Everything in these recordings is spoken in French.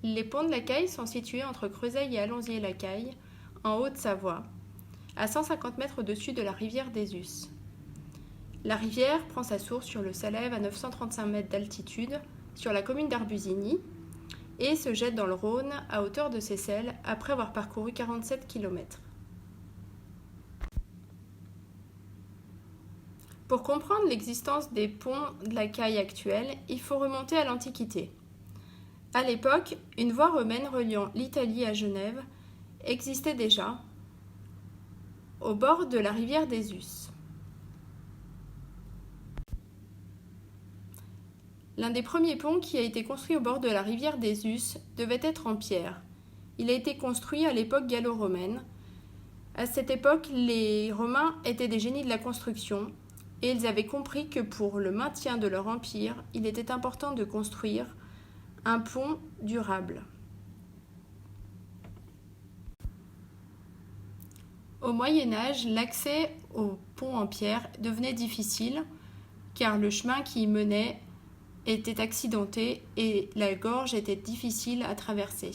Les ponts de la Caille sont situés entre Creuseuil et Allonzier-la-Caille, en Haute-Savoie, à 150 mètres au-dessus de la rivière des Us. La rivière prend sa source sur le Salève à 935 mètres d'altitude, sur la commune d'Arbusigny, et se jette dans le Rhône à hauteur de Seyssel après avoir parcouru 47 km. Pour comprendre l'existence des ponts de la Caille actuels, il faut remonter à l'Antiquité. À l'époque, une voie romaine reliant l'Italie à Genève existait déjà au bord de la rivière des Us. L'un des premiers ponts qui a été construit au bord de la rivière des Us devait être en pierre. Il a été construit à l'époque gallo-romaine. À cette époque, les Romains étaient des génies de la construction et ils avaient compris que pour le maintien de leur empire, il était important de construire un pont durable. Au Moyen Âge, l'accès au pont en pierre devenait difficile car le chemin qui y menait était accidenté et la gorge était difficile à traverser.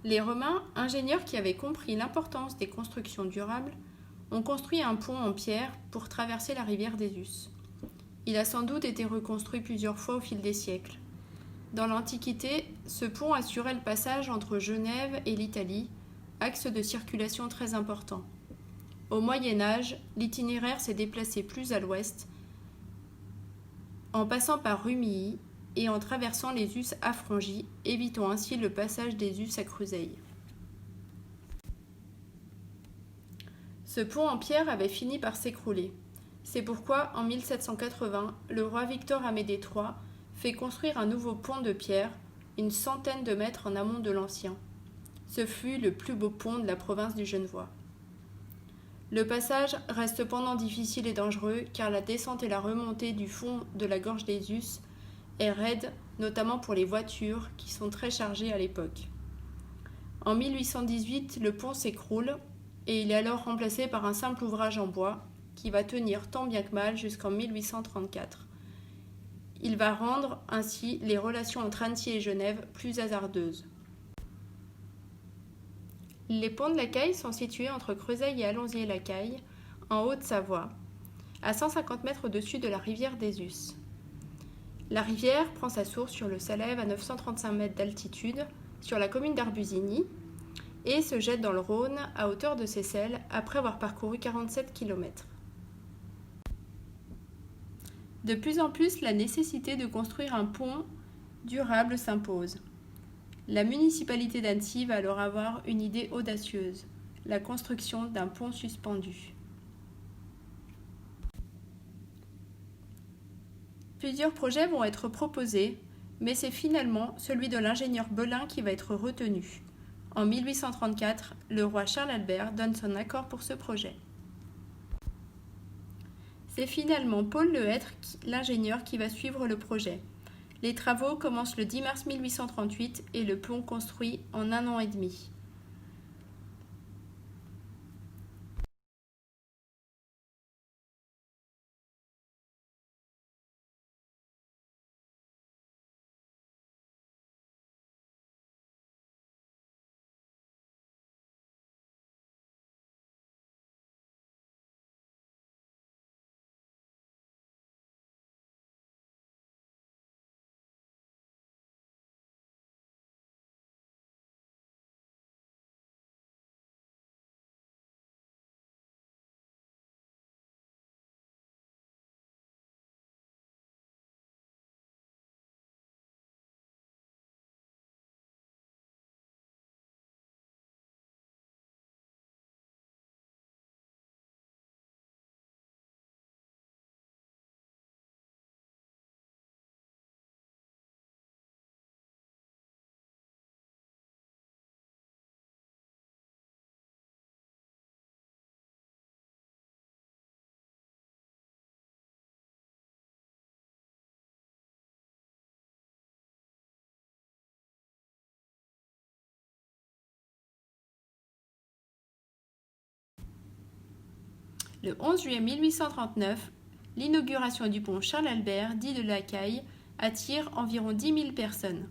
Les Romains, ingénieurs qui avaient compris l'importance des constructions durables, ont construit un pont en pierre pour traverser la rivière des Us. Il a sans doute été reconstruit plusieurs fois au fil des siècles. Dans l'Antiquité, ce pont assurait le passage entre Genève et l'Italie, axe de circulation très important. Au Moyen Âge, l'itinéraire s'est déplacé plus à l'ouest, en passant par Rumilly et en traversant les Us affranchis, évitant ainsi le passage des Us à Creuseuil. Ce pont en pierre avait fini par s'écrouler. C'est pourquoi, en 1780, le roi Victor Amédée III fait construire un nouveau pont de pierre, une centaine de mètres en amont de l'ancien. Ce fut le plus beau pont de la province du Genevois. Le passage reste cependant difficile et dangereux car la descente et la remontée du fond de la gorge des Us est raide, notamment pour les voitures qui sont très chargées à l'époque. En 1818, le pont s'écroule et il est alors remplacé par un simple ouvrage en bois qui va tenir tant bien que mal jusqu'en 1834. Il va rendre ainsi les relations entre Annecy et Genève plus hasardeuses. Les ponts de la Caille sont situés entre Creuseuil et Allonzier-la-Caille, en Haute-Savoie, à 150 mètres au-dessus de la rivière des Us. La rivière prend sa source sur le Salève à 935 mètres d'altitude, sur la commune d'Arbusigny, et se jette dans le Rhône à hauteur de Seyssel après avoir parcouru 47 km. De plus en plus, la nécessité de construire un pont durable s'impose. La municipalité d'Annecy va alors avoir une idée audacieuse, la construction d'un pont suspendu. Plusieurs projets vont être proposés, mais c'est finalement celui de l'ingénieur Belin qui va être retenu. En 1834, le roi Charles-Albert donne son accord pour ce projet. C'est finalement Paul Lehêtre, l'ingénieur, qui va suivre le projet. Les travaux commencent le 10 mars 1838 et le pont construit en 1 an et demi. Le 11 juillet 1839, l'inauguration du pont Charles-Albert, dit de la Caille, attire environ 10 000 personnes.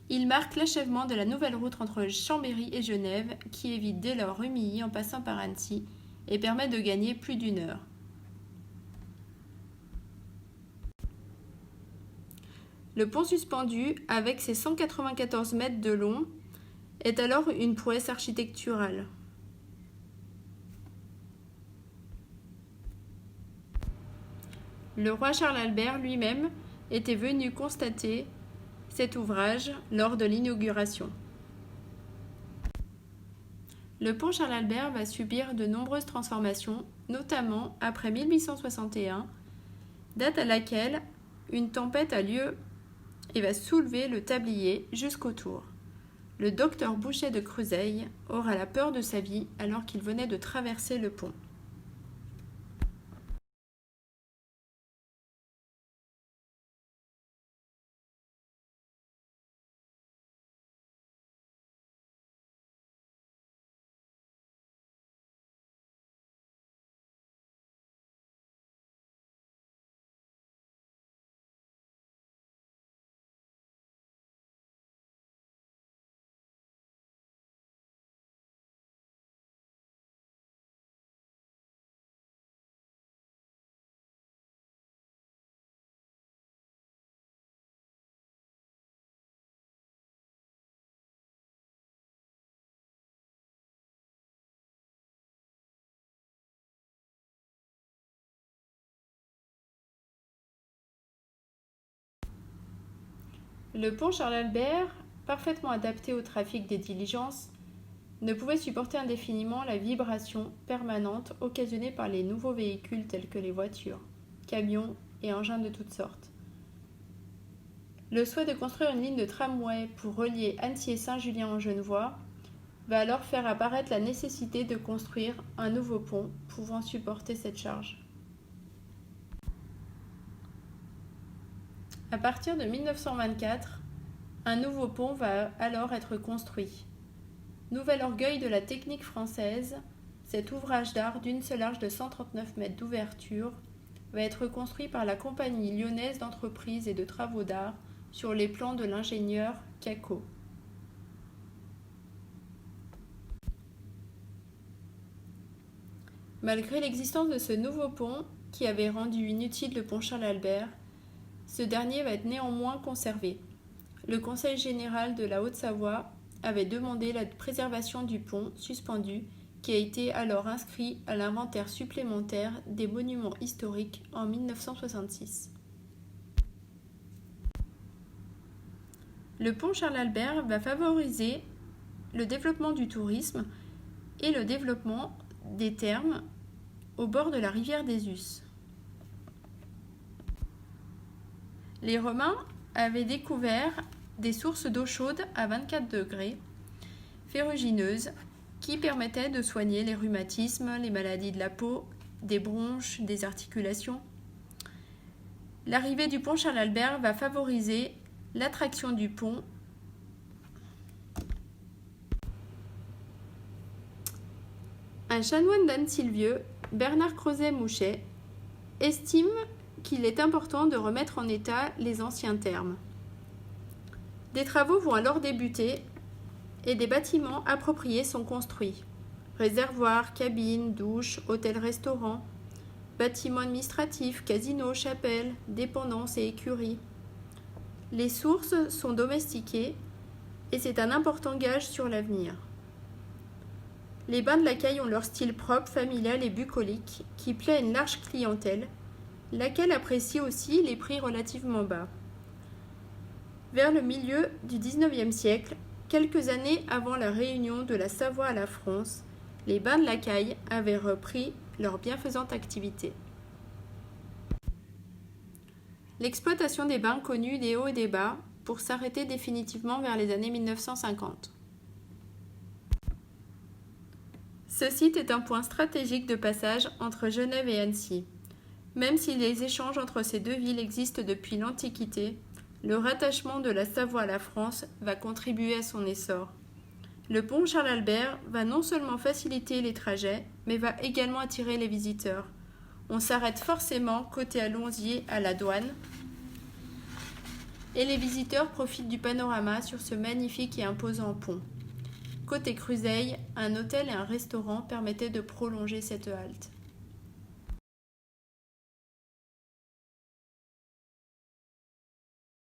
Il marque l'achèvement de la nouvelle route entre Chambéry et Genève, qui évite dès lors Rumilly en passant par Annecy et permet de gagner plus d'1 heure. Le pont suspendu, avec ses 194 mètres de long, est alors une prouesse architecturale. Le roi Charles Albert lui-même était venu constater cet ouvrage lors de l'inauguration. Le pont Charles Albert va subir de nombreuses transformations, notamment après 1861, date à laquelle une tempête a lieu et va soulever le tablier jusqu'au tour. Le docteur Boucher de Cruseille aura la peur de sa vie alors qu'il venait de traverser le pont. Le pont Charles Albert, parfaitement adapté au trafic des diligences, ne pouvait supporter indéfiniment la vibration permanente occasionnée par les nouveaux véhicules tels que les voitures, camions et engins de toutes sortes. Le souhait de construire une ligne de tramway pour relier Annecy et Saint-Julien-en-Genevois va alors faire apparaître la nécessité de construire un nouveau pont pouvant supporter cette charge. À partir de 1924, un nouveau pont va alors être construit. Nouvel orgueil de la technique française, cet ouvrage d'art d'une seule arche de 139 mètres d'ouverture va être construit par la Compagnie lyonnaise d'entreprises et de travaux d'art sur les plans de l'ingénieur Cacot. Malgré l'existence de ce nouveau pont, qui avait rendu inutile le pont Charles Albert, ce dernier va être néanmoins conservé. Le Conseil général de la Haute-Savoie avait demandé la préservation du pont suspendu, qui a été alors inscrit à l'inventaire supplémentaire des monuments historiques en 1966. Le pont Charles Albert va favoriser le développement du tourisme et le développement des thermes au bord de la rivière des Us. Les Romains avaient découvert des sources d'eau chaude à 24 degrés, ferrugineuses, qui permettaient de soigner les rhumatismes, les maladies de la peau, des bronches, des articulations. L'arrivée du pont Charles Albert va favoriser l'attraction du pont Un chanoine d'Anne-Sylvieux, Bernard Crozet-Mouchet, estime qu'il est important de remettre en état les anciens thermes. Des travaux vont alors débuter et des bâtiments appropriés sont construits. Réservoirs, cabines, douches, hôtels-restaurants, bâtiments administratifs, casinos, chapelles, dépendances et écuries. Les sources sont domestiquées et c'est un important gage sur l'avenir. Les bains de la Caille ont leur style propre, familial et bucolique qui plaît à une large clientèle, laquelle apprécie aussi les prix relativement bas. Vers le milieu du XIXe siècle, quelques années avant la réunion de la Savoie à la France, les bains de la Caille avaient repris leur bienfaisante activité. L'exploitation des bains connut des hauts et des bas pour s'arrêter définitivement vers les années 1950. Ce site est un point stratégique de passage entre Genève et Annecy. Même si les échanges entre ces deux villes existent depuis l'Antiquité, le rattachement de la Savoie à la France va contribuer à son essor. Le pont Charles Albert va non seulement faciliter les trajets, mais va également attirer les visiteurs. On s'arrête forcément côté Allonzier à la douane et les visiteurs profitent du panorama sur ce magnifique et imposant pont. Côté Cruseille, un hôtel et un restaurant permettaient de prolonger cette halte.